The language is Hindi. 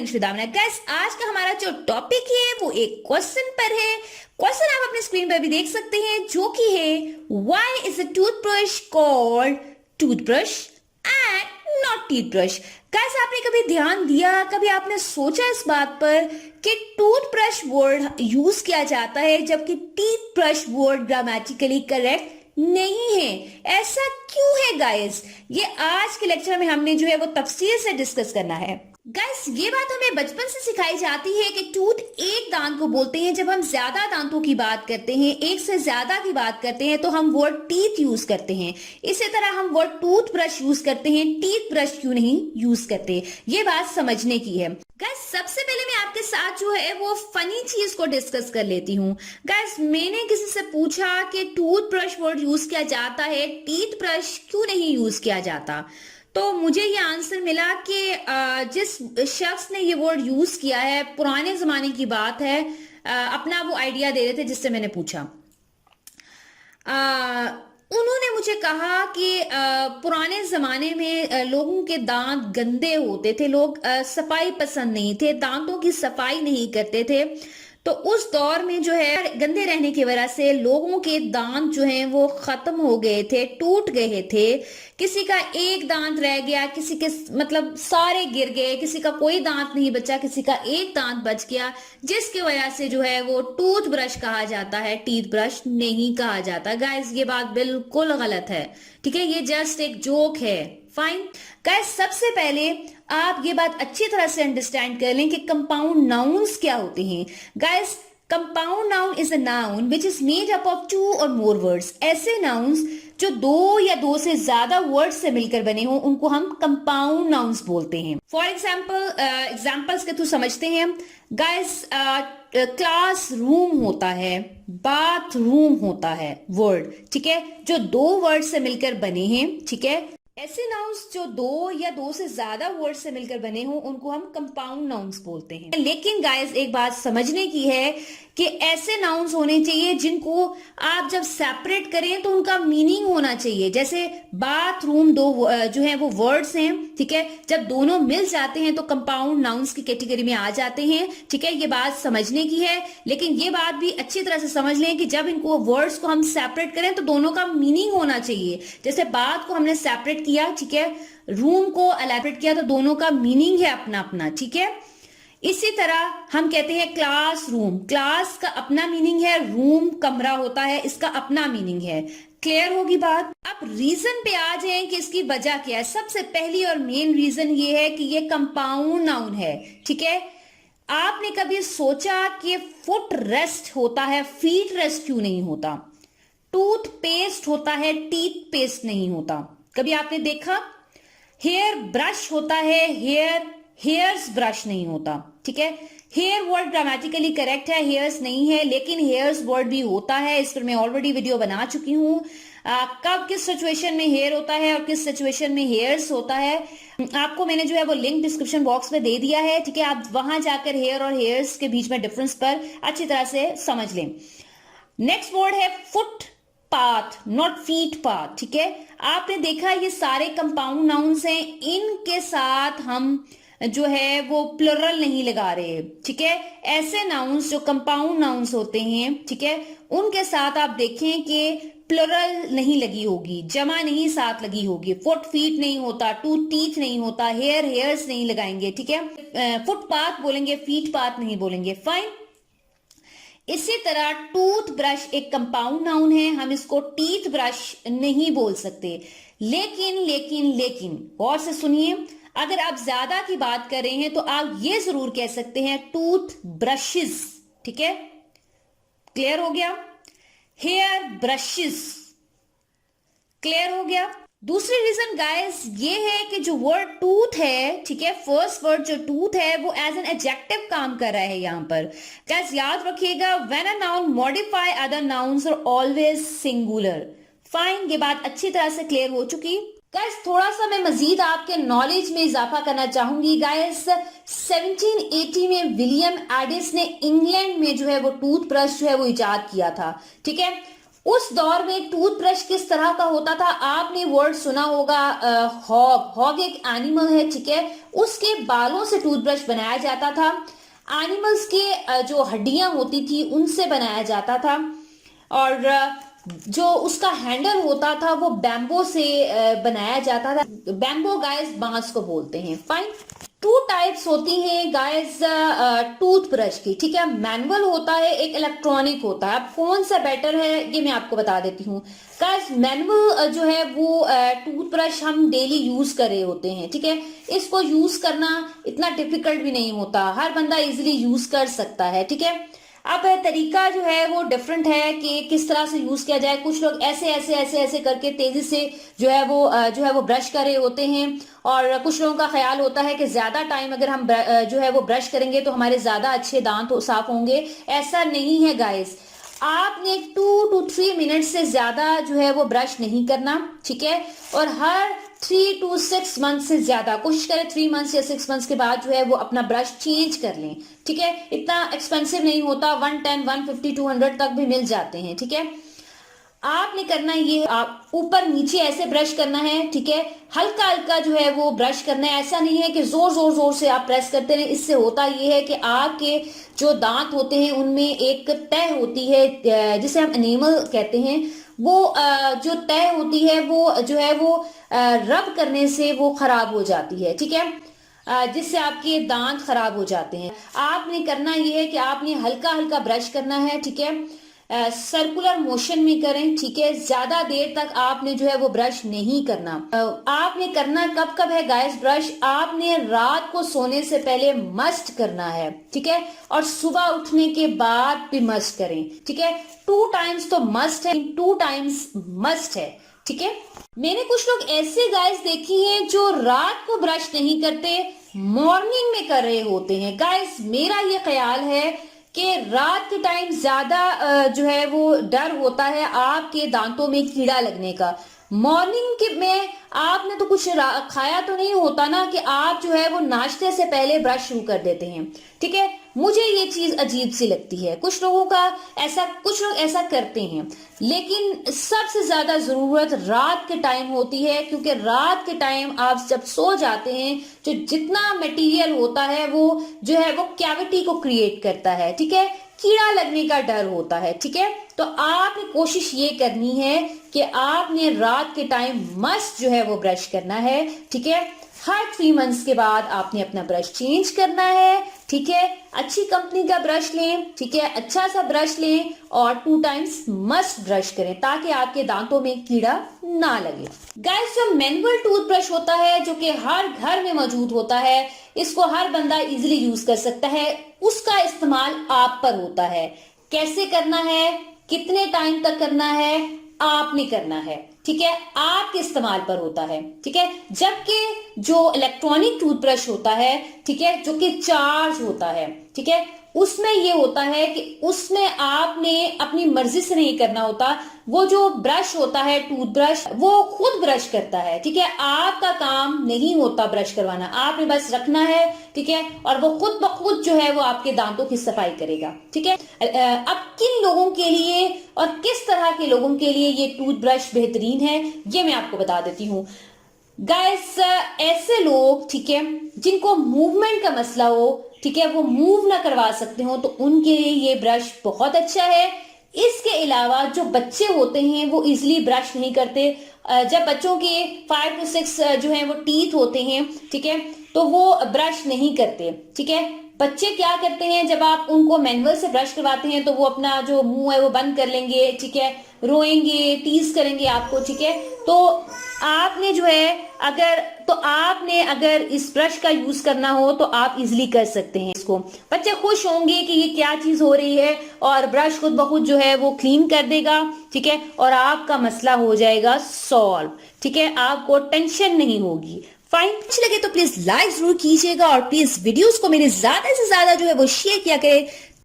English with Amna. गाइस आज का हमारा जो टॉपिक है वो एक क्वेश्चन पर है। क्वेश्चन आप अपने स्क्रीन पर भी देख सकते हैं जो कि है why is a toothbrush called toothbrush and not toothbrush. Guys आपने कभी ध्यान दिया, कभी आपने सोचा इस बात पर कि टूथब्रश वर्ड यूज किया जाता है जबकि teeth brush word grammatically correct नहीं है? ऐसा क्यों है गाइस? ये आज के लेक्चर में हमने जो है वो तफसील से डिस्कस करना है। गाइस ये बात हमें बचपन से सिखाई जाती है कि टूथ एक दांत को बोलते हैं। जब हम ज्यादा दांतों की बात करते हैं, एक से ज्यादा की बात करते हैं तो हम वर्ड टीथ यूज करते हैं। इसी तरह हम वर्ड टूथ ब्रश यूज करते हैं, टीथ ब्रश क्यों नहीं यूज करते? ये बात समझने की है। गाइस सबसे पहले मैं आपके साथ जो है वो फनी चीज को डिस्कस कर लेती हूँ। गाइस मैंने किसी से पूछा कि टूथ ब्रश वर्ड यूज किया जाता है, टीथ ब्रश क्यों नहीं यूज किया जाता? तो मुझे ये आंसर मिला कि जिस शख्स ने ये वर्ड यूज किया है, पुराने जमाने की बात है, अपना वो आइडिया दे रहे थे जिससे मैंने पूछा। उन्होंने मुझे कहा कि पुराने जमाने में लोगों के दांत गंदे होते थे, लोग सफाई पसंद नहीं थे, दांतों की सफाई नहीं करते थे। तो उस दौर में जो है गंदे रहने की वजह से लोगों के दांत जो हैं वो खत्म हो गए थे, टूट गए थे। किसी का एक दांत रह गया, किसी के मतलब सारे गिर गए, किसी का कोई दांत नहीं बचा, किसी का एक दांत बच गया, जिसकी वजह से जो है वो टूथ ब्रश कहा जाता है, टीथ ब्रश नहीं कहा जाता। गाइस ये बात बिल्कुल गलत है, ठीक है? ये जस्ट एक जोक है। फाइन गाइस, सबसे पहले आप ये बात अच्छी तरह से अंडरस्टैंड कर लें कि कंपाउंड नाउन्स क्या होते हैं। Guys compound noun is a noun which is made up of 2 और मोर वर्ड्स। ऐसे नाउन्स जो 2 या 2 से ज्यादा वर्ड्स से मिलकर बने हो उनको हम कंपाउंड नाउन्स बोलते हैं। फॉर एग्जाम्पल एग्जाम्पल्स के थ्रू समझते हैं। गाइस क्लास रूम होता है, बाथरूम होता है वर्ड, ठीक है, जो 2 वर्ड से मिलकर बने हैं, ठीक है। ऐसे नाउन्स जो 2 या 2 से ज्यादा वर्ड से मिलकर बने हो उनको हम कंपाउंड नाउन्स बोलते हैं। लेकिन गाइस एक बात समझने की है कि ऐसे नाउन्स होने चाहिए जिनको आप जब सेपरेट करें तो उनका मीनिंग होना चाहिए। जैसे बाथरूम 2 जो है वो वर्ड्स हैं, ठीक है, जब दोनों मिल जाते हैं तो कंपाउंड नाउन्स की कैटेगरी में आ जाते हैं, ठीक है। ये बात समझने की है, लेकिन ये बात भी अच्छी तरह से समझ लें कि जब इनको वर्ड्स को हम सेपरेट करें तो दोनों का मीनिंग होना चाहिए। जैसे बात को हमने सेपरेट किया, ठीक है, रूम को एलैबोरेट किया, तो दोनों का मीनिंग है अपना अपना, ठीक है। इसी तरह हम कहते हैं क्लास रूम, क्लास का अपना मीनिंग है, रूम कमरा होता है, इसका अपना मीनिंग है। क्लियर होगी बात? अब रीजन पे आ जाए कि इसकी वजह क्या है। सबसे पहली और मेन रीजन ये है कि ये कंपाउंड नाउन है, ठीक है। आपने कभी सोचा कि फुट रेस्ट होता है, फीट रेस्ट क्यों नहीं होता? टूथ पेस्ट होता है, टीथ पेस्ट नहीं होता? कभी आपने देखा? हेयर ब्रश होता है, हेयर्स ब्रश नहीं होता, ठीक है। हेयर वर्ड ग्रामेटिकली करेक्ट है, हेयर्स नहीं है, लेकिन हेयर्स वर्ड भी होता है। इस पर मैं ऑलरेडी वीडियो बना चुकी हूँ। कब किस सिचुएशन में हेयर होता है और किस सिचुएशन में हेयर्स होता है, आपको मैंने जो है वो लिंक डिस्क्रिप्शन बॉक्स में दे दिया है, ठीक है। आप वहां जाकर हेयर और हेयर्स के बीच में डिफरेंस पर अच्छी तरह से समझ लें। नेक्स्ट वर्ड है foot path, not feet path, ठीक है। आपने देखा ये सारे कंपाउंड नाउन्स हैं, इनके साथ हम जो है वो प्लुरल नहीं लगा रहे, ठीक है। ऐसे नाउन्स जो कंपाउंड नाउन्स होते हैं, ठीक है, उनके साथ आप देखें कि प्लुरल नहीं लगी होगी, जमा नहीं साथ लगी होगी। फुट फीट नहीं होता, टूथ टीथ नहीं होता, हेयर हेयर्स नहीं लगाएंगे, ठीक है। फुटपाथ बोलेंगे, फीट पाथ नहीं बोलेंगे। फाइन। इसी तरह टूथ ब्रश एक कंपाउंड नाउन है, हम इसको टीथ ब्रश नहीं बोल सकते। लेकिन लेकिन लेकिन गौर से सुनिए, अगर आप ज्यादा की बात कर रहे हैं तो आप ये जरूर कह सकते हैं टूथ ब्रशेस, ठीक है। क्लियर हो गया? हेयर ब्रशेस, क्लियर हो गया? दूसरी रीजन गाइस ये है कि जो वर्ड टूथ है, ठीक है, फर्स्ट वर्ड जो टूथ है वो एज एन एडजेक्टिव काम कर रहा है यहाँ पर। गाइस याद रखिएगा, when a noun modify other nouns are always singular. Fine, ये बात अच्छी तरह से क्लियर हो चुकी। गाइस थोड़ा सा मैं मजीद आपके नॉलेज में इजाफा करना चाहूंगी। गाइस 1780 में विलियम एडिस ने इंग्लैंड में जो है वो टूथब्रश जो है वो इजाद किया था, ठीक है। उस दौर में टूथब्रश किस तरह का होता था, आपने वर्ड सुना होगा हॉग। हॉग एक एनिमल है, ठीक है, उसके बालों से टूथब्रश बनाया जाता था। एनिमल्स के जो हड्डियां होती थी उनसे बनाया जाता था, और जो उसका हैंडल होता था वो बैम्बो से बनाया जाता था। बैम्बो गाइस बांस को बोलते हैं। फाइन। टू टाइप्स होती हैं गाइस टूथब्रश की, ठीक है। मैनुअल होता है, एक इलेक्ट्रॉनिक होता है। अब कौन सा बेटर है ये मैं आपको बता देती हूँ गाइस। मैनुअल जो है वो टूथब्रश हम डेली यूज कर रहे होते हैं, ठीक है। इसको यूज करना इतना डिफिकल्ट भी नहीं होता, हर बंदा इजिली यूज कर सकता है, ठीक है। अब तरीका जो है वो डिफरेंट है कि किस तरह से यूज किया जाए। कुछ लोग ऐसे ऐसे ऐसे ऐसे करके तेजी से जो है वो ब्रश कर रहे होते हैं, और कुछ लोगों का ख्याल होता है कि ज्यादा टाइम अगर हम जो है वो ब्रश करेंगे तो हमारे ज्यादा अच्छे दांत साफ होंगे। ऐसा नहीं है गाइस, आपने 2 to 3 मिनट से ज्यादा जो है वो ब्रश नहीं करना, ठीक है। और हर 3 to 6 मंथ से ज्यादा कोशिश करें 3 मंथ्स या 6 मंथ्स के बाद जो है वो अपना ब्रश चेंज कर लें, ठीक है। इतना एक्सपेंसिव नहीं होता, 110, 150, 200 तक भी मिल जाते हैं, ठीक है। आपने करना ये, आप ऊपर नीचे ऐसे ब्रश करना है, ठीक है। हल्का हल्का जो है वो ब्रश करना है, ऐसा नहीं है कि जोर जोर जोर से आप प्रेस करते रहे। इससे होता ये है कि आपके जो दांत होते हैं उनमें एक तह होती है जिसे हम एनेमल कहते हैं, वो जो तह होती है वो जो है वो रब करने से वो खराब हो जाती है, ठीक है, जिससे आपके दांत खराब हो जाते हैं। आपने करना ये है कि आपने हल्का हल्का ब्रश करना है, ठीक है। सर्कुलर मोशन में करें, ठीक है। ज्यादा देर तक आपने जो है वो ब्रश नहीं करना। आपने करना कब कब है गाइस ब्रश, आपने रात को सोने से पहले मस्ट करना है, ठीक है, और सुबह उठने के बाद भी मस्ट करें, ठीक है। 2 टाइम्स तो मस्ट है, 2 टाइम्स मस्ट है, ठीक है। मैंने कुछ लोग ऐसे गाइस देखी हैं जो रात को ब्रश नहीं करते, मॉर्निंग में कर रहे होते हैं। गाइस मेरा ये ख्याल है कि रात के टाइम ज्यादा जो है वो डर होता है आपके दांतों में कीड़ा लगने का। मॉर्निंग के में आपने तो कुछ खाया तो नहीं होता ना कि आप जो है वो नाश्ते से पहले ब्रश शुरू कर देते हैं, ठीक है। मुझे ये चीज अजीब सी लगती है। कुछ लोग ऐसा करते हैं, लेकिन सबसे ज्यादा जरूरत रात के टाइम होती है, क्योंकि रात के टाइम आप जब सो जाते हैं जो जितना मटेरियल होता है वो जो है वो कैविटी को क्रिएट करता है, ठीक है। कीड़ा लगने का डर होता है, ठीक है। तो आपने कोशिश ये करनी है कि आपने रात के टाइम मस्ट जो है वो ब्रश करना है, ठीक है। हर 3 मंथ्स के बाद आपने अपना ब्रश चेंज करना है, ठीक है। अच्छी कंपनी का ब्रश लें, ठीक है, अच्छा सा ब्रश लें, और 2 टाइम्स मस्ट ब्रश करें ताकि आपके दांतों में कीड़ा ना लगे। गाइस जो मैनुअल टूथब्रश होता है जो कि हर घर में मौजूद होता है, इसको हर बंदा इजीली यूज कर सकता है। उसका इस्तेमाल आप पर होता है, कैसे करना है, कितने टाइम तक करना है, आपने करना है, ठीक है, आपके इस्तेमाल पर होता है, ठीक है। जबकि जो इलेक्ट्रॉनिक टूथब्रश होता है, ठीक है, जो कि चार्ज होता है, ठीक है, उसमें ये होता है कि उसमें आपने अपनी मर्जी से नहीं करना होता। वो जो ब्रश होता है टूथब्रश वो खुद ब्रश करता है, ठीक है। आपका काम नहीं होता ब्रश करवाना, आपने बस रखना है, ठीक है, और वो खुद ब खुद जो है वो आपके दांतों की सफाई करेगा, ठीक है। अब किन लोगों के लिए और किस तरह के लोगों के लिए ये टूथब्रश बेहतरीन है ये मैं आपको बता देती हूँ गाइस। ऐसे लोग, ठीक है, जिनको मूवमेंट का मसला हो, ठीक है, वो मूव ना करवा सकते हो, तो उनके लिए ये ब्रश बहुत अच्छा है। इसके अलावा जो बच्चे होते हैं वो इजिली ब्रश नहीं करते। जब बच्चों के 5 to 6 जो है वो टीथ होते हैं, ठीक है, तो वो ब्रश नहीं करते, ठीक है। बच्चे क्या करते हैं, जब आप उनको मैनुअल से ब्रश करवाते हैं तो वो अपना जो मुंह है वो बंद कर लेंगे, ठीक है, रोएंगे, टीज करेंगे आपको, ठीक है। तो आपने जो है आपने अगर इस ब्रश का यूज करना हो तो आप इजिली कर सकते हैं इसको। बच्चे खुश होंगे कि ये क्या चीज हो रही है, और ब्रश खुद ब खुद जो है वो क्लीन कर देगा, ठीक है, और आपका मसला हो जाएगा सॉल्व, ठीक है, आपको टेंशन नहीं होगी। फाइन। अच्छी लगे तो प्लीज लाइक जरूर कीजिएगा, और प्लीज वीडियोस को मेरे ज्यादा से ज्यादा जो है वो शेयर किया करें